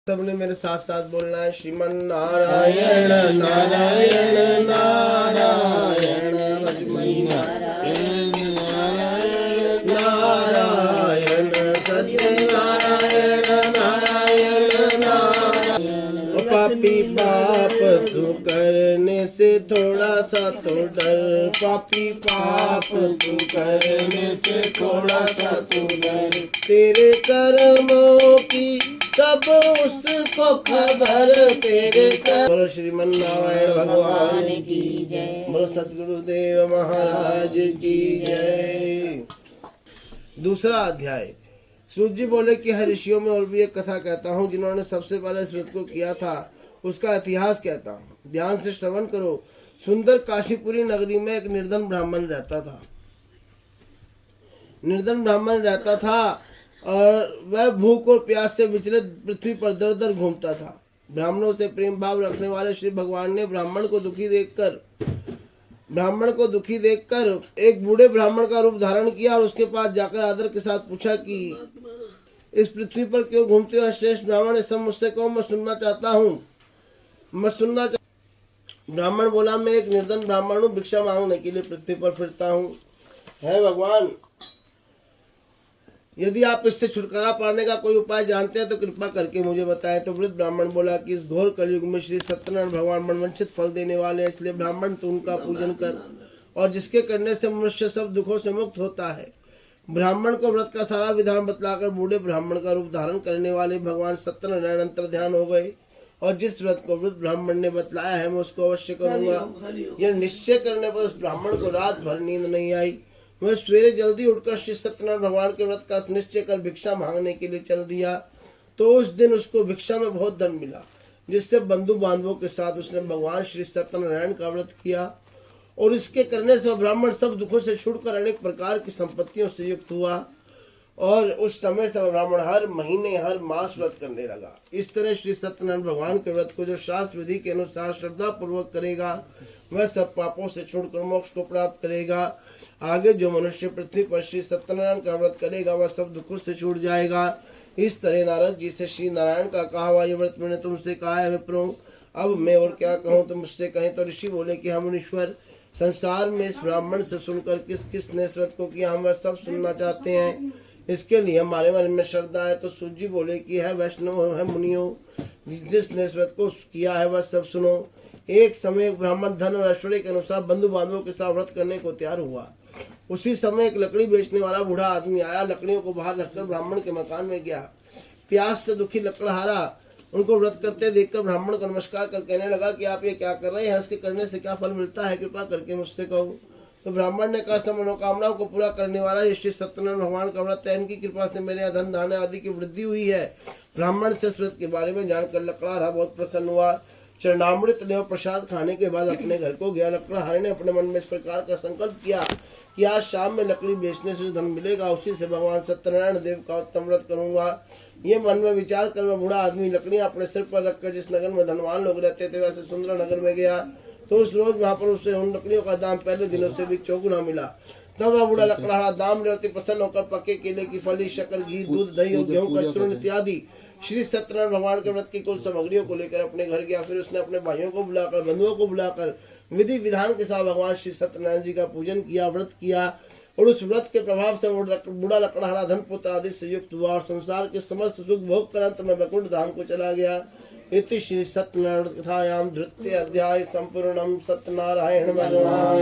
सबने मेरे साथ साथ बोलना है, श्रीमन नारायण नारायण नारायण नारायण नारायण सत्यनारायण नारायण नारायण। पापी पाप तू करने से थोड़ा सा तो डर, पापी पाप तू करने से थोड़ा सा तो डर, तेरे कर्मों की सब उसको खबर, तेरे बोलो श्रीमन नारायण भगवान की जय, बोलो सतगुरुदेव महाराज की जय। दूसरा अध्याय। सूत जी बोले कि हर ऋषियों में और भी एक कथा कहता हूँ जिन्होंने सबसे पहले इस व्रत को किया था, उसका इतिहास कहता हूँ, ध्यान से श्रवण करो। सुंदर काशीपुरी नगरी में एक निर्धन ब्राह्मण रहता था। निर्धन ब्राह्मण रहता था और वह भूख और प्यास से विचलित पृथ्वी पर दर दर घूमता था। ब्राह्मणों से प्रेम भाव रखने वाले श्री भगवान ने ब्राह्मण को दुखी देखकर एक बूढ़े ब्राह्मण का रूप धारण किया और उसके पास जाकर आदर के साथ पूछा कि इस पृथ्वी पर क्यों घूमते हो श्रेष्ठ ब्राह्मण, सब मुझसे कहो, मैं सुनना चाहता हूँ। ब्राह्मण बोला, मैं एक निर्धन ब्राह्मण हूँ, भिक्षा मांगने के लिए पृथ्वी पर फिरता हूँ। है भगवान, यदि आप इससे छुटकारा पाने का कोई उपाय जानते हैं तो कृपा करके मुझे बताएं। तो वृद्ध ब्राह्मण बोला कि इस घोर कलयुग में श्री सत्यनारायण भगवान मनवांछित फल देने वाले हैं, इसलिए ब्राह्मण तू उनका पूजन कर और जिसके करने से मनुष्य सब दुखों से मुक्त होता है। ब्राह्मण को व्रत का सारा विधान बतलाकर बूढ़े ब्राह्मण का रूप धारण करने वाले भगवान सत्यनारायण अंतर ध्यान हो गए और जिस व्रत को वृद्ध ब्राह्मण ने बतलाया है मैं उसको अवश्य करूंगा। यह निश्चय करने पर उस ब्राह्मण को रात भर नींद नहीं आई। वह सवेरे जल्दी उठकर श्री सत्यनारायण भगवान के व्रत का निश्चय कर भिक्षा मांगने के लिए चल दिया। तो उस दिन उसको भिक्षा में बहुत धन मिला, जिससे बंधु बांधवों के साथ उसने भगवान श्री सत्यनारायण का व्रत किया और इसके करने से ब्राह्मण सब दुखों से छूटकर अनेक प्रकार की संपत्तियों से युक्त हुआ और उस समय से ब्राह्मण हर महीने हर मास व्रत करने लगा। इस तरह श्री सत्यनारायण भगवान के व्रत को जो शास्त्र विधि के अनुसार श्रद्धा पूर्वक करेगा वह सब पापों से छोड़कर मोक्ष को प्राप्त करेगा। आगे जो मनुष्य पृथ्वी पर श्री सत्यनारायण का व्रत करेगा वह सब दुखों से छूट जाएगा। इस तरह नारद जी से श्री नारायण का कहा हुआ ये व्रत मैंने तुमसे कहा है विप्रो, अब मैं और क्या कहूँ, तुम मुझसे कहें। तो ऋषि बोले कि हम मुनीश्वर संसार में इस ब्राह्मण से सुनकर किस किस ने इस व्रत को किया हम वह सब सुनना चाहते हैं, इसके लिए हमारे मन में श्रद्धा है। तो सूत जी बोले कि है वैष्णव है मुनियों, जिसने इस व्रत को किया है वह सब सुनो। एक समय एक ब्राह्मण धन और ऐश्वर्य के अनुसार बंधु बांधवों के साथ व्रत करने को तैयार हुआ। उसी समय एक लकड़ी बेचने वाला बूढ़ा आदमी आया, लकड़ियों को बाहर रखकर ब्राह्मण के मकान में गया। प्यास से दुखी लकड़हारा उनको व्रत करते देखकर ब्राह्मण को नमस्कार कर कहने लगा कि आप ये क्या कर रहे हैं, इसके करने से क्या फल मिलता है, कृपा करके मुझसे कहो। तो ब्राह्मण ने कहा, सब मनोकामनाओं को पूरा करने वाला श्री सत्यनारायण भगवान का व्रत है, इनकी कृपा से मेरे धन धान्य आदि की वृद्धि हुई है। ब्राह्मण से इस व्रत के बारे में जानकर लकड़हारा बहुत प्रसन्न हुआ। चरणामृत ले प्रसाद खाने के बाद अपने घर को गया। लकड़हारे ने अपने मन में इस प्रकार का संकल्प किया कि आज शाम में लकड़ी बेचने से धन मिलेगा उसी से भगवान सत्यनारायण देव का उत्तम व्रत करूंगा। ये मन में विचार कर वह बूढ़ा आदमी लकड़ियां अपने सिर पर रखकर जिस नगर में धनवान लोग रहते थे वैसे सुंदर नगर में गया। तो उस रोज वहां पर उसे उन लकड़ियों का दाम पहले दिनों से भी चौगुना मिला। तब वह बूढ़ा लकड़हारा दाम ले अति प्रसन्न होकर पके केले की फली, शक्कर, घी, दूध, दही और गेहूं का चूर्ण इत्यादि श्री सत्यनारायण भगवान के व्रत की कुल सामग्रियों को लेकर अपने घर गया। फिर उसने अपने भाइयों को बुलाकर, बंधुओं को बुलाकर विधि विधान के साथ भगवान श्री सत्यनारायण जी का पूजन किया, व्रत किया और उस व्रत के प्रभाव से बूढ़ा लकड़हारा धन पुत्र आदि से युक्त हुआ और संसार के समस्त सुख भोग कर अंत में वैकुंठ धाम को चला गया। इति श्री सत्यनारायण कथायां द्वितीय अध्याय संपूर्णम। सत्यनारायण भगवान।